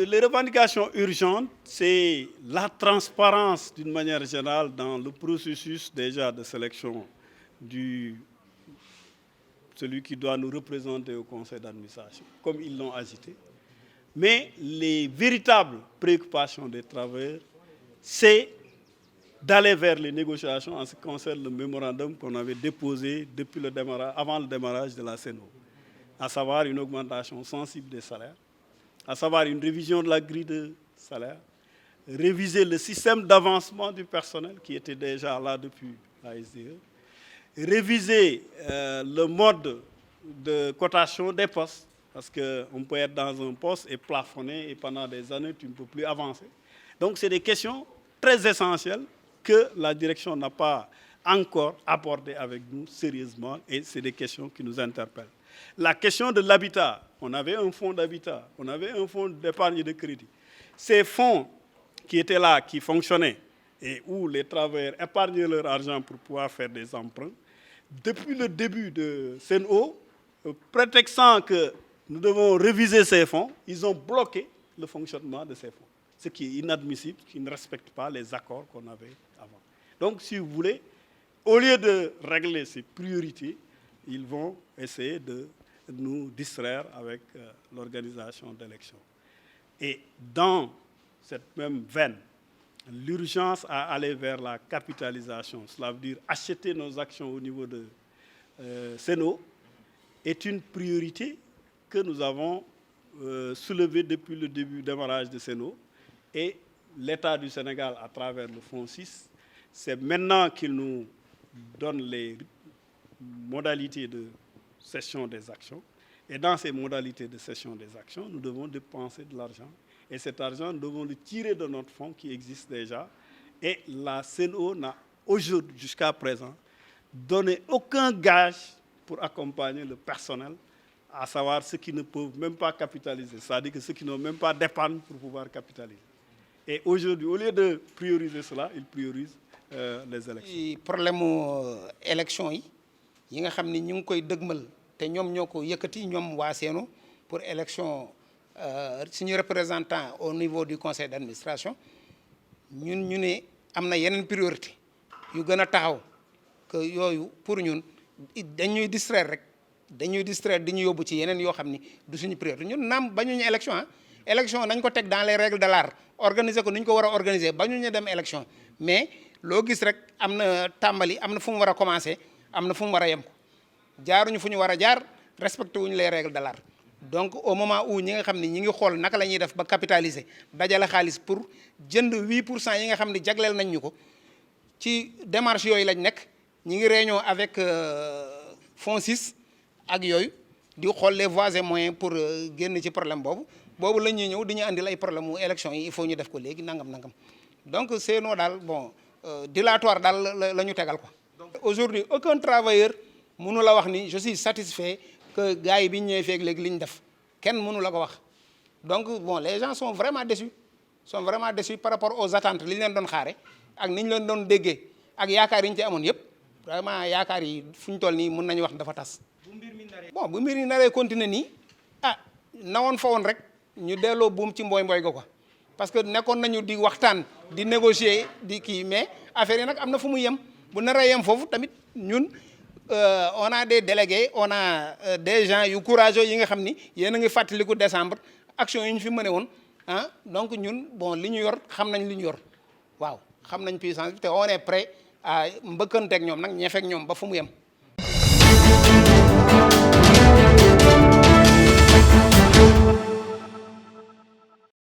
les revendications urgentes, c'est la transparence d'une manière générale dans le processus déjà de sélection du celui qui doit nous représenter au conseil d'administration, comme ils l'ont agité. Mais les véritables préoccupations des travailleurs, c'est d'aller vers les négociations en ce qui concerne le mémorandum qu'on avait déposé depuis le démarrage, avant le démarrage de la CNO, à savoir une augmentation sensible des salaires, à savoir une révision de la grille de salaire, réviser le système d'avancement du personnel qui était déjà là depuis la SDE, réviser le mode de cotation des postes, parce qu'on peut être dans un poste et plafonner et pendant des années, tu ne peux plus avancer. Donc, c'est des questions très essentielles que la direction n'a pas encore abordées avec nous sérieusement et c'est des questions qui nous interpellent. La question de l'habitat, on avait un fonds d'habitat, on avait un fonds d'épargne de crédit. Ces fonds qui étaient là, qui fonctionnaient et où les travailleurs épargnaient leur argent pour pouvoir faire des emprunts, depuis le début de CNO, prétextant que nous devons réviser ces fonds, ils ont bloqué le fonctionnement de ces fonds. Ce qui est inadmissible, qui ne respecte pas les accords qu'on avait avant. Donc, si vous voulez, au lieu de régler ces priorités, ils vont essayer de nous distraire avec l'organisation d'élections. Et dans cette même veine, l'urgence à aller vers la capitalisation, cela veut dire acheter nos actions au niveau de CNO, est une priorité que nous avons soulevée depuis le début du démarrage de CNO. Et l'État du Sénégal, à travers le Fonds 6, c'est maintenant qu'il nous donne les modalités de cession des actions. Et dans ces modalités de cession des actions, nous devons dépenser de l'argent. Et cet argent, nous devons le tirer de notre fonds qui existe déjà. Et la CNO n'a aujourd'hui, jusqu'à présent, donné aucun gage pour accompagner le personnel, à savoir ceux qui ne peuvent même pas capitaliser, c'est-à-dire que ceux qui n'ont même pas d'épargne pour pouvoir capitaliser. Et aujourd'hui, au lieu de prioriser cela, ils priorisent les élections. Le problème de l'élection, yi nga xam ni ñu ngi koy dëgmal te ñoom ñoo ko yëkkati ñoom waa CNO pour élection suñu représentant au niveau du conseil d'administration ñun ñu ne am na yeneen priorité yu gën a taxaw que yooyu pour ñun dañuy distraire rek dañuy distraire di ñu yóbbu ci yeneen yoo xam ni du suñu priorité ñun naam bañuñu élection élection nañ ko teg dans les règles de l'art organiser ko ni ñu ko war a organiser bañuñu dem élection mais loo gis rek am na tàmbali am na fu mu war a commencer am na fu mu war a yem ko jaaruñu fu ñu war a jaar respecté wuñu les règles de l'art donc au moment où ñi nga xam ne ñi ngi xool naka la ñuy def ba capitaliser dajale xaalis pour jënd 8% yi nga xam ne jagleel nañ ñu ko ci démarche yooyu lañ nekk ñi ngi réunion avec Fonds 6 ak yooyu di xool les voies et moyens pour génn ci problème boobu la ñuy ñëw di ñu andil ay problème mu élection yi il faut ñu def ko léegi nangam donc c'est non daal bon dilatoire daal la ñu tegal quoi. Aujourd'hui aucun travailleur mënu la wax ni je suis satisfait que gars yi bi ñu ñëwee feeg léegi li ñu def kenn mënu la ko wax donc bon les gens sont vraiment déçus par rapport aux attentes li ñu leen doon xaare ak ni ñu leen doon déggee ak yaakaar yi ñu ci amoon yëpp vraiment yaakaar yi fu ñu toll nii mën nañu wax dafa tas. Bon bu mbir mi naree continuer nii nawoon fa woon rek ñu delloo buum ci mbooy ga quoi parce que nekkoon nañu di waxtaan di négocier di kii mais affaire yi nag am na fu muy yem bu naree yem foofu tamit ñun on a des délégués on a des gens yu courageux yi nga xam ni yéen a ngi fàttaliku décembre action yi ñu fi mëne woon donc ñun bon li ñu yor xam nañ li ñu yor waaw xam nañ puissance bi te on est prêt à mbëkkanteeg ñoom nag ñeefeeg ñoom ba fu mu yem.